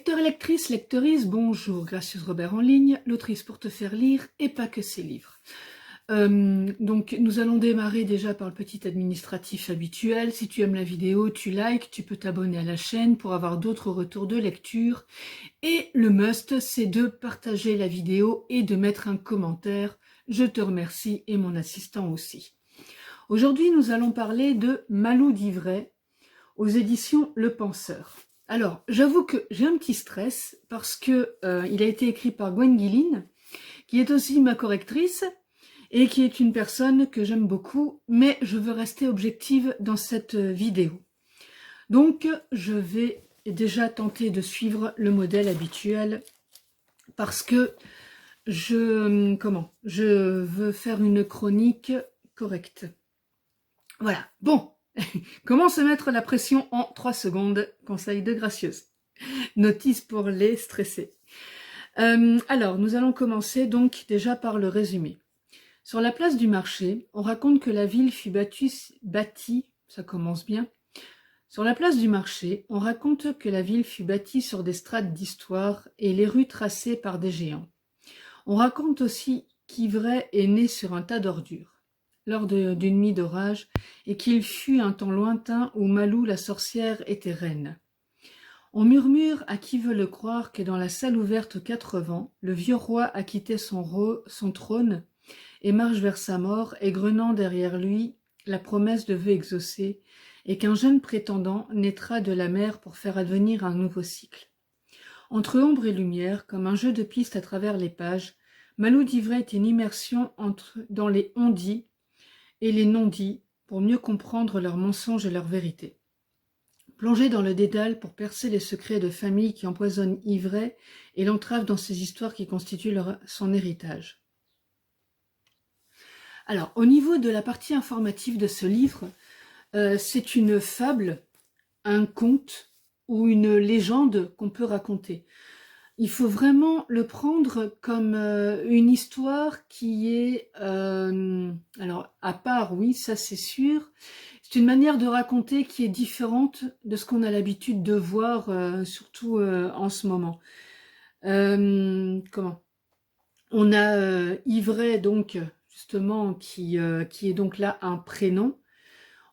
Lecteurs, lectrices, lectrices, bonjour, Gracieuse Robert en ligne, l'autrice pour te faire lire et pas que ses livres. Donc nous allons démarrer déjà par le petit administratif habituel. Si tu aimes la vidéo, tu likes, tu peux t'abonner à la chaîne pour avoir d'autres retours de lecture. Et le must, c'est de partager la vidéo et de mettre un commentaire. Je te remercie et mon assistant aussi. Aujourd'hui, nous allons parler de Malou d'Ivray aux éditions Le Penseur. Alors, j'avoue que j'ai un petit stress parce que il a été écrit par Gwen Guilin, qui est aussi ma correctrice et qui est une personne que j'aime beaucoup, mais je veux rester objective dans cette vidéo. Donc, je vais déjà tenter de suivre le modèle habituel parce que je veux faire une chronique correcte. Voilà, bon. Comment se mettre la pression en 3 secondes? Conseil de Gracieuse. Notice pour les stressés. Alors, nous allons commencer donc déjà par le résumé. Sur la place du marché, on raconte que la ville fut bâtie, ça commence bien. Sur la place du marché, on raconte que la ville fut bâtie sur des strates d'histoire et les rues tracées par des géants. On raconte aussi qu'Ivray est né sur un tas d'ordures lors d'une nuit d'orage, et qu'il fut un temps lointain où Malou la sorcière était reine. On murmure à qui veut le croire que dans la salle ouverte aux 4 vents, le vieux roi a quitté son trône et marche vers sa mort, égrenant derrière lui la promesse de vœux exaucés, et qu'un jeune prétendant naîtra de la mer pour faire advenir un nouveau cycle. Entre ombre et lumière, comme un jeu de pistes à travers les pages, Malou d'Ivray est une immersion dans les on-dit et les non-dits pour mieux comprendre leurs mensonges et leurs vérités. Plonger dans le dédale pour percer les secrets de famille qui empoisonnent Ivray et l'entravent dans ces histoires qui constituent son héritage. Alors, au niveau de la partie informative de ce livre, c'est une fable, un conte ou une légende qu'on peut raconter. Il faut vraiment le prendre comme une histoire qui est, alors à part, oui, ça c'est sûr, c'est une manière de raconter qui est différente de ce qu'on a l'habitude de voir, surtout en ce moment. On a Ivray, donc, justement, qui est donc là un prénom.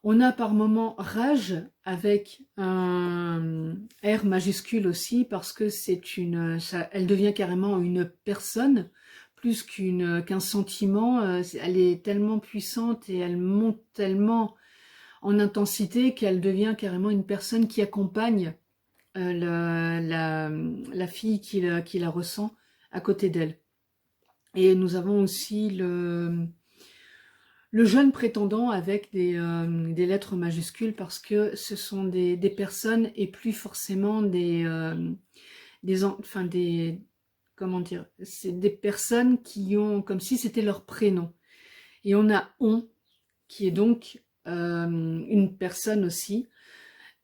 On a par moment Rage avec un R majuscule aussi parce que elle devient carrément une personne plus qu'un sentiment. Elle est tellement puissante et elle monte tellement en intensité qu'elle devient carrément une personne qui accompagne la fille qui la ressent à côté d'elle. Et nous avons aussi le jeune prétendant avec des lettres majuscules parce que ce sont des personnes et plus forcément comment dire, c'est des personnes qui ont comme si c'était leur prénom. Et on a on qui est donc une personne aussi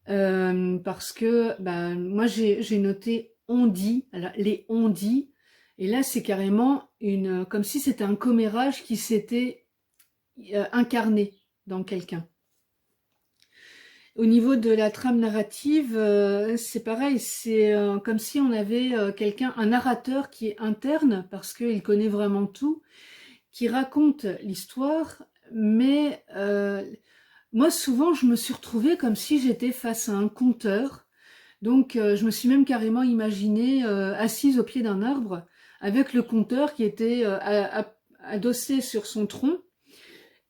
parce que moi j'ai noté on dit, les on dit, et là c'est carrément comme si c'était un commérage qui s'était incarné dans quelqu'un. Au niveau de la trame narrative, c'est pareil, c'est comme si on avait un narrateur qui est interne, parce qu'il connaît vraiment tout, qui raconte l'histoire, mais moi souvent je me suis retrouvée comme si j'étais face à un conteur, donc je me suis même carrément imaginée assise au pied d'un arbre, avec le conteur qui était adossé sur son tronc,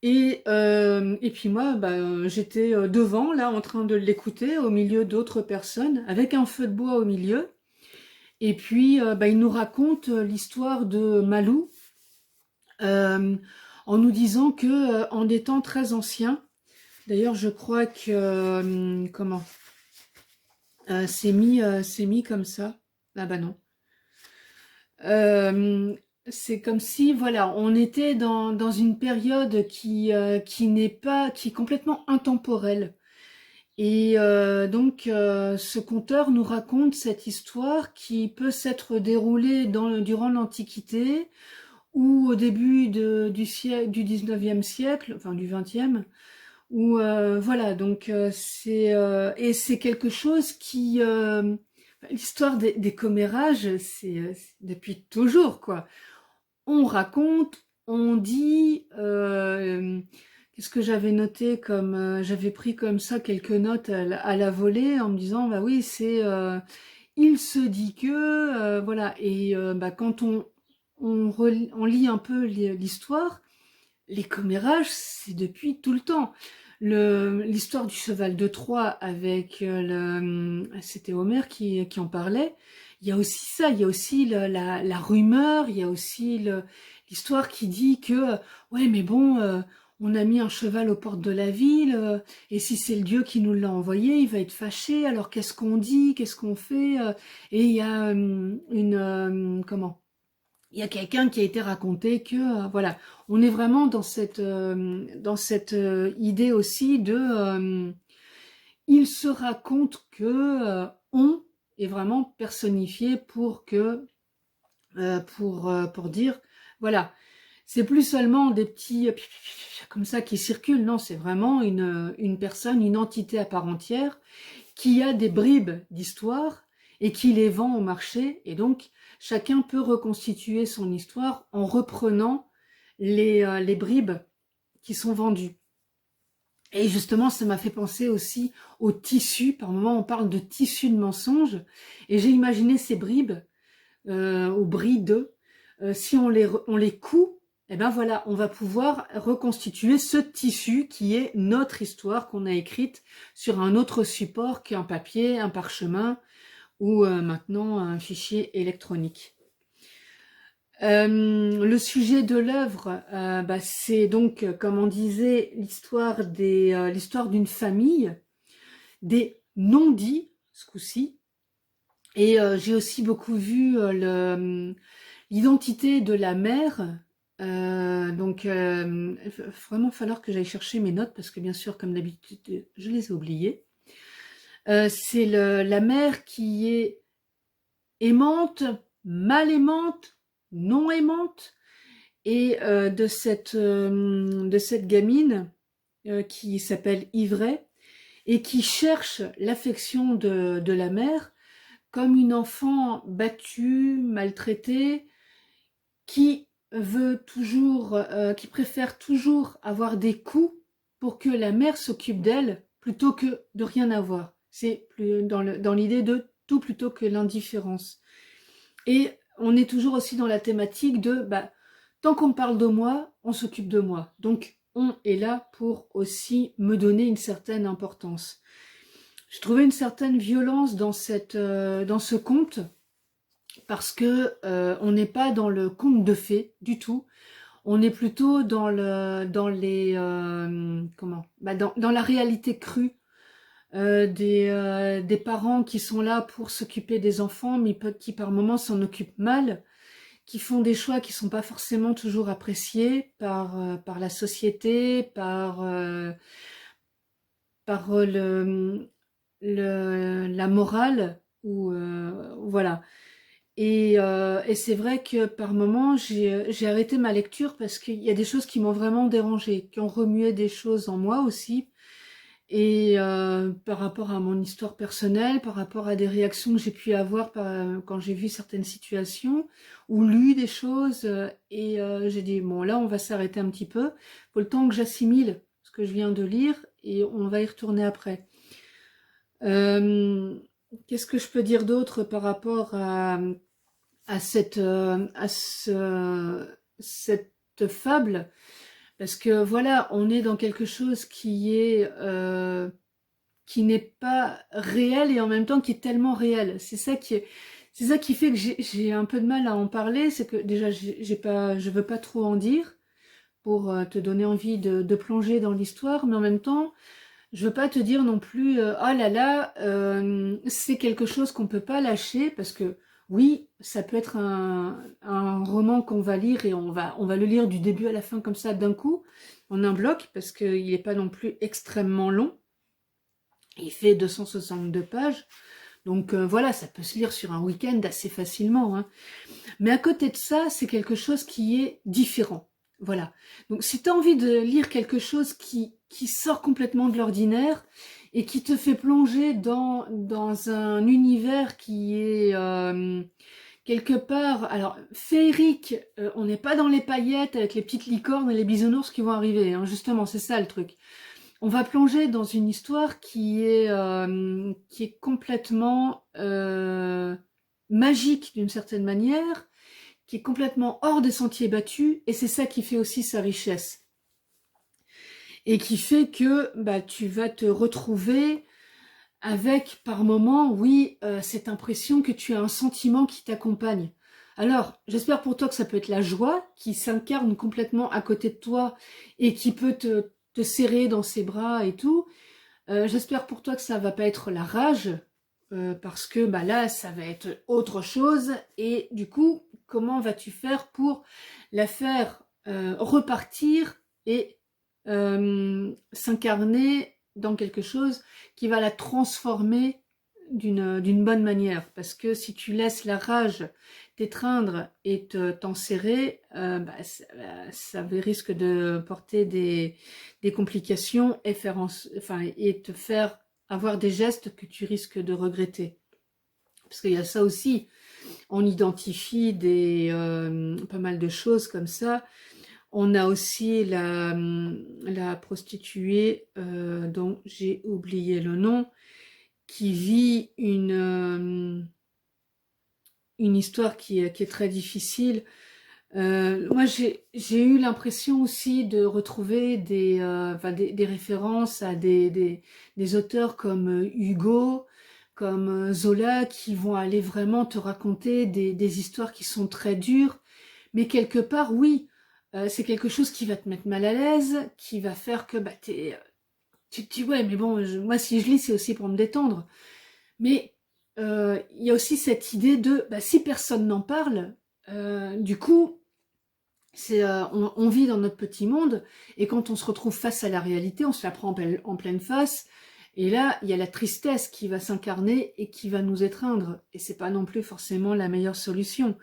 et puis moi, j'étais devant, là, en train de l'écouter, au milieu d'autres personnes, avec un feu de bois au milieu. Et puis, il nous raconte l'histoire de Malou, en nous disant que, en des temps très anciens, d'ailleurs, je crois que, c'est mis comme ça. Ah bah non. C'est comme si, voilà, on était dans une période qui est complètement intemporelle. Et donc, ce conteur nous raconte cette histoire qui peut s'être déroulée durant l'Antiquité ou au début du 19e siècle, enfin du 20e, où voilà, donc et c'est quelque chose qui l'histoire des commérages, c'est depuis toujours, quoi. On raconte, on dit, qu'est-ce que j'avais noté comme, j'avais pris comme ça quelques notes à la volée en me disant, bah oui, il se dit que, voilà, et bah, quand on lit un peu l'histoire, les commérages, c'est depuis tout le temps. L'histoire du cheval de Troie avec c'était Homère qui en parlait. Il y a aussi ça, il y a aussi la rumeur, il y a aussi l'histoire qui dit que ouais mais bon, on a mis un cheval aux portes de la ville et si c'est le dieu qui nous l'a envoyé, il va être fâché. Alors qu'est-ce qu'on dit, qu'est-ce qu'on fait et il y a comment? Il y a quelqu'un qui a été raconté que voilà, on est vraiment dans cette idée aussi de il se raconte que on est vraiment personnifié pour que pour dire voilà, c'est plus seulement des petits comme ça qui circulent, non, c'est vraiment une personne, une entité à part entière qui a des bribes d'histoire et qui les vend au marché. Et donc, chacun peut reconstituer son histoire en reprenant les bribes qui sont vendues. Et justement, ça m'a fait penser aussi au tissu. Par moments, on parle de tissu de mensonge. Et j'ai imaginé ces bribes, aux brides, si on les coud, eh ben voilà, on va pouvoir reconstituer ce tissu qui est notre histoire qu'on a écrite sur un autre support qu'un papier, un parchemin ou maintenant un fichier électronique. Le sujet de l'œuvre, bah, c'est donc, comme on disait, l'histoire d'une famille, des non-dits, ce coup-ci. Et j'ai aussi beaucoup vu l'identité de la mère. Donc, il va vraiment falloir que j'aille chercher mes notes parce que bien sûr, comme d'habitude, je les ai oubliées. C'est la mère qui est aimante, mal aimante, non aimante, et de cette gamine qui s'appelle Ivray et qui cherche l'affection de la mère comme une enfant battue, maltraitée, qui veut toujours, qui préfère toujours avoir des coups pour que la mère s'occupe d'elle plutôt que de rien avoir. C'est dans l'idée de tout plutôt que l'indifférence. Et on est toujours aussi dans la thématique de bah, tant qu'on parle de moi, on s'occupe de moi. Donc on est là pour aussi me donner une certaine importance. Je trouvais une certaine violence dans ce conte parce que on n'est pas dans le conte de fées du tout. On est plutôt dans la réalité crue des parents qui sont là pour s'occuper des enfants, mais qui par moments s'en occupent mal, qui font des choix qui sont pas forcément toujours appréciés par la société, par la morale, ou voilà. Et c'est vrai que par moments, j'ai arrêté ma lecture parce qu'il y a des choses qui m'ont vraiment dérangée, qui ont remué des choses en moi aussi. Et par rapport à mon histoire personnelle, par rapport à des réactions que j'ai pu avoir quand j'ai vu certaines situations ou lu des choses, et j'ai dit bon là on va s'arrêter un petit peu, faut le temps que j'assimile ce que je viens de lire et on va y retourner après. Qu'est-ce que je peux dire d'autre par rapport à cette fable? Parce que voilà, on est dans quelque chose qui n'est pas réel et en même temps qui est tellement réel. C'est ça qui fait que j'ai un peu de mal à en parler. C'est que déjà, je veux pas trop en dire pour te donner envie de plonger dans l'histoire, mais en même temps, je veux pas te dire non plus, oh là là, c'est quelque chose qu'on peut pas lâcher parce que oui, ça peut être un roman qu'on va lire et on va le lire du début à la fin comme ça d'un coup, en un bloc, parce qu'il n'est pas non plus extrêmement long. Il fait 262 pages, donc voilà, ça peut se lire sur un week-end assez facilement. Hein. Mais à côté de ça, c'est quelque chose qui est différent. Voilà. Donc si tu as envie de lire quelque chose qui sort complètement de l'ordinaire, et qui te fait plonger dans un univers qui est quelque part, alors féerique, on n'est pas dans les paillettes avec les petites licornes et les bisounours qui vont arriver, hein, justement, c'est ça le truc. On va plonger dans une histoire qui est complètement magique d'une certaine manière, qui est complètement hors des sentiers battus, et c'est ça qui fait aussi sa richesse. Et qui fait que bah, tu vas te retrouver avec, par moments, oui, cette impression que tu as un sentiment qui t'accompagne. Alors, j'espère pour toi que ça peut être la joie qui s'incarne complètement à côté de toi et qui peut te serrer dans ses bras et tout. J'espère pour toi que ça va pas être la rage, parce que bah là, ça va être autre chose. Et du coup, comment vas-tu faire pour la faire repartir et s'incarner dans quelque chose qui va la transformer d'une bonne manière? Parce que si tu laisses la rage t'étreindre et t'enserrer, bah, ça risque de porter des complications et et te faire avoir des gestes que tu risques de regretter. Parce qu'il y a ça aussi, on identifie pas mal de choses comme ça. On a aussi la prostituée dont j'ai oublié le nom, qui vit une histoire qui est très difficile. Moi, j'ai eu l'impression aussi de retrouver des références à des auteurs comme Hugo, comme Zola, qui vont aller vraiment te raconter des histoires qui sont très dures. Mais quelque part, oui, c'est quelque chose qui va te mettre mal à l'aise, qui va faire que bah, tu te dis, ouais, mais bon, moi, si je lis, c'est aussi pour me détendre. Mais il y a aussi cette idée de, bah, si personne n'en parle, du coup, on vit dans notre petit monde, et quand on se retrouve face à la réalité, on se la prend en pleine face, et là, il y a la tristesse qui va s'incarner et qui va nous étreindre, et c'est pas non plus forcément la meilleure solution.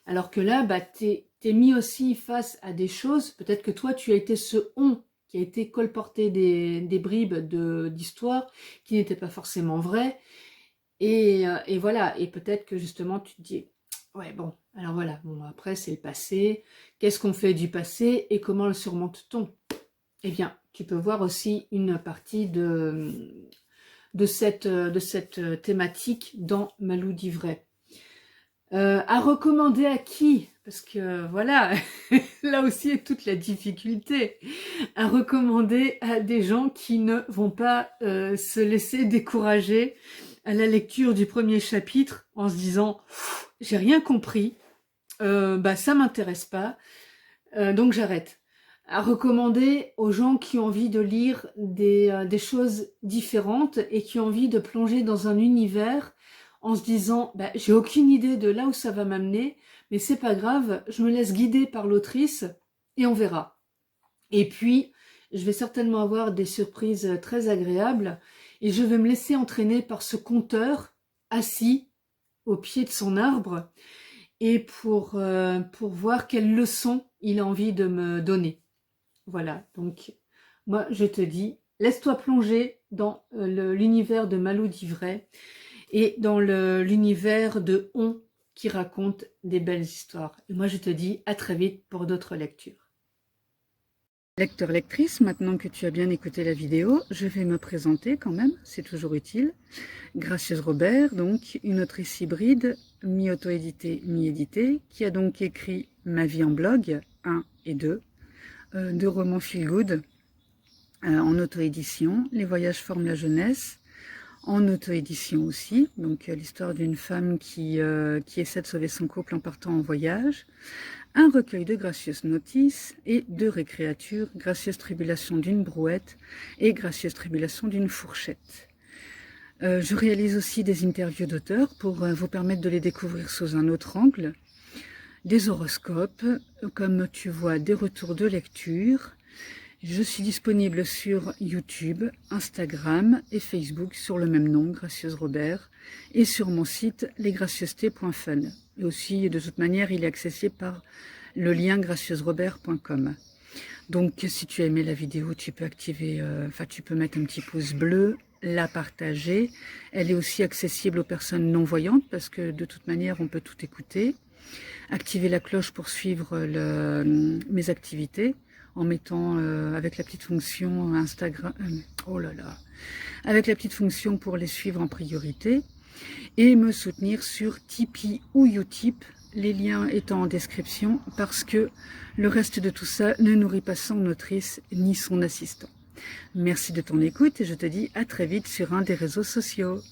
Alors que là, bah, t'es mis aussi face à des choses, peut-être que toi, tu as été ce on qui a été colporté des bribes d'histoire qui n'étaient pas forcément vraies, et voilà, et peut-être que justement, tu te dis, ouais, bon, alors voilà, bon, après, c'est le passé, qu'est-ce qu'on fait du passé et comment le surmonte-t-on? Eh bien, tu peux voir aussi une partie de cette thématique dans Malou d'Ivray. À recommander à qui? Parce que voilà, là aussi est toute la difficulté. À recommander à des gens qui ne vont pas se laisser décourager à la lecture du premier chapitre en se disant « j'ai rien compris, bah ça m'intéresse pas, donc j'arrête ». À recommander aux gens qui ont envie de lire des choses différentes et qui ont envie de plonger dans un univers en se disant bah, j'ai aucune idée de là où ça va m'amener, mais c'est pas grave, je me laisse guider par l'autrice et on verra. Et puis, je vais certainement avoir des surprises très agréables et je vais me laisser entraîner par ce conteur assis au pied de son arbre et pour voir quelle leçon il a envie de me donner. Voilà, donc moi je te dis, laisse-toi plonger dans l'univers de Malou d'Ivray et dans l'univers de On qui raconte des belles histoires. Et moi je te dis à très vite pour d'autres lectures. Lecteur, lectrice, maintenant que tu as bien écouté la vidéo, je vais me présenter quand même, c'est toujours utile. Gracieuse Robert, donc une autrice hybride, mi-auto-éditée, mi-éditée, qui a donc écrit Ma vie en blog 1 et 2, deux romans feel good en auto-édition, Les voyages forment la jeunesse, en auto-édition aussi, donc l'histoire d'une femme qui essaie de sauver son couple en partant en voyage, un recueil de gracieuses notices et deux récréatures, Gracieuse tribulation d'une brouette et Gracieuse tribulation d'une fourchette. Je réalise aussi des interviews d'auteurs pour vous permettre de les découvrir sous un autre angle, des horoscopes, comme tu vois, des retours de lecture. Je suis disponible sur YouTube, Instagram et Facebook sur le même nom, Gracieuse Robert, et sur mon site lesgracieusetés.fun. Et aussi, de toute manière, il est accessible par le lien gracieusrobert.com. Donc, si tu as aimé la vidéo, tu peux activer, tu peux mettre un petit pouce bleu, la partager. Elle est aussi accessible aux personnes non-voyantes parce que de toute manière, on peut tout écouter. Activez la cloche pour suivre mes activités en mettant avec la petite fonction Instagram, avec la petite fonction pour les suivre en priorité, et me soutenir sur Tipeee ou Utip, les liens étant en description, parce que le reste de tout ça ne nourrit pas son autrice ni son assistant. Merci de ton écoute et je te dis à très vite sur un des réseaux sociaux.